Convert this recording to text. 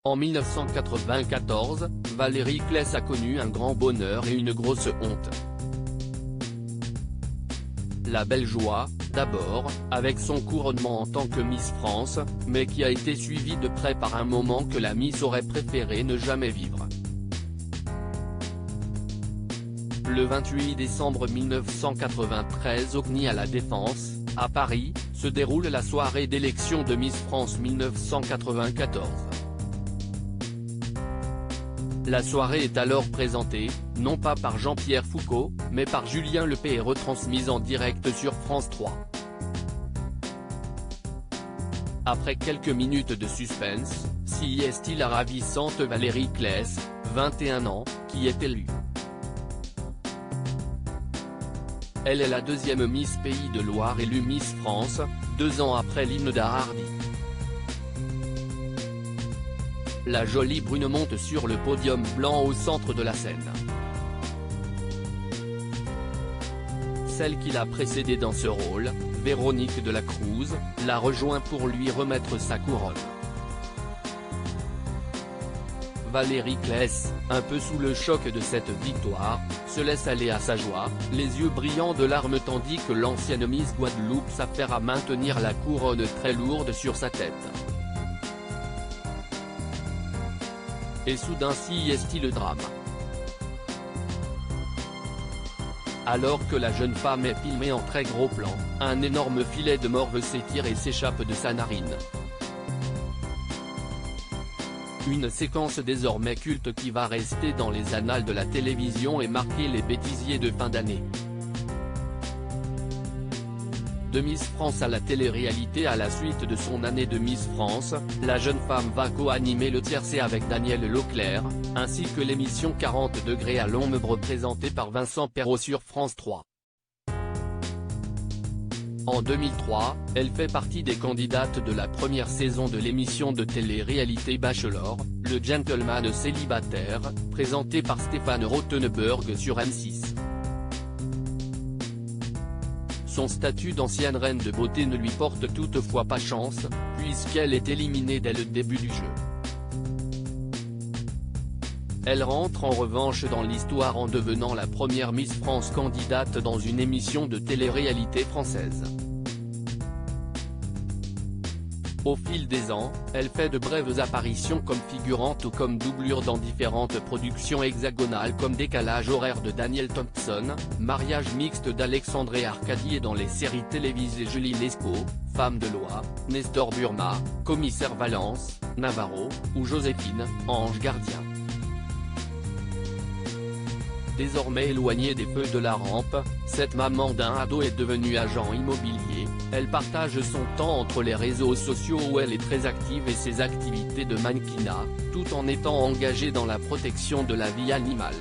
En 1994, Valérie Claes a connu un grand bonheur et une grosse honte. La belle joie, d'abord, avec son couronnement en tant que Miss France, mais qui a été suivi de près par un moment que la Miss aurait préféré ne jamais vivre. Le 28 décembre 1993 au CNI à La Défense, à Paris, se déroule la soirée d'élection de Miss France 1994. La soirée est alors présentée, non pas par Jean-Pierre Foucault, mais par Julien Lepers et retransmise en direct sur France 3. Après quelques minutes de suspense, si est-il la ravissante Valérie Claes, 21 ans, qui est élue. Elle est la deuxième Miss Pays de Loire élue Miss France, 2 ans après Linda Hardy. La jolie brune monte sur le podium blanc au centre de la scène. Celle qui l'a précédée dans ce rôle, Véronique de la Cruz, la rejoint pour lui remettre sa couronne. Valérie Claes, un peu sous le choc de cette victoire, se laisse aller à sa joie, les yeux brillants de larmes tandis que l'ancienne Miss Guadeloupe s'affaire à maintenir la couronne très lourde sur sa tête. Et soudain si est-il le drame. Alors que la jeune femme est filmée en très gros plan, un énorme filet de morve s'étire et s'échappe de sa narine. Une séquence désormais culte qui va rester dans les annales de la télévision et marquer les bêtisiers de fin d'année. De Miss France à la télé-réalité. À la suite de son année de Miss France, la jeune femme va co-animer le tiercé avec Daniel Leclerc, ainsi que l'émission 40 degrés à l'ombre présentée par Vincent Perrault sur France 3. En 2003, elle fait partie des candidates de la première saison de l'émission de télé-réalité Bachelor, le gentleman célibataire, présenté par Stéphane Rothenberg sur M6. Son statut d'ancienne reine de beauté ne lui porte toutefois pas chance, puisqu'elle est éliminée dès le début du jeu. Elle rentre en revanche dans l'histoire en devenant la première Miss France candidate dans une émission de télé-réalité française. Au fil des ans, elle fait de brèves apparitions comme figurante ou comme doublure dans différentes productions hexagonales comme Décalage horaire de Daniel Thompson, Mariage mixte d'Alexandre Arcadi et dans les séries télévisées Julie Lescaut, Femme de loi, Nestor Burma, Commissaire Valence, Navarro, ou Joséphine, Ange gardien. Désormais éloignée des feux de la rampe, cette maman d'un ado est devenue agent immobilier. Elle partage son temps entre les réseaux sociaux où elle est très active et ses activités de mannequinat, tout en étant engagée dans la protection de la vie animale.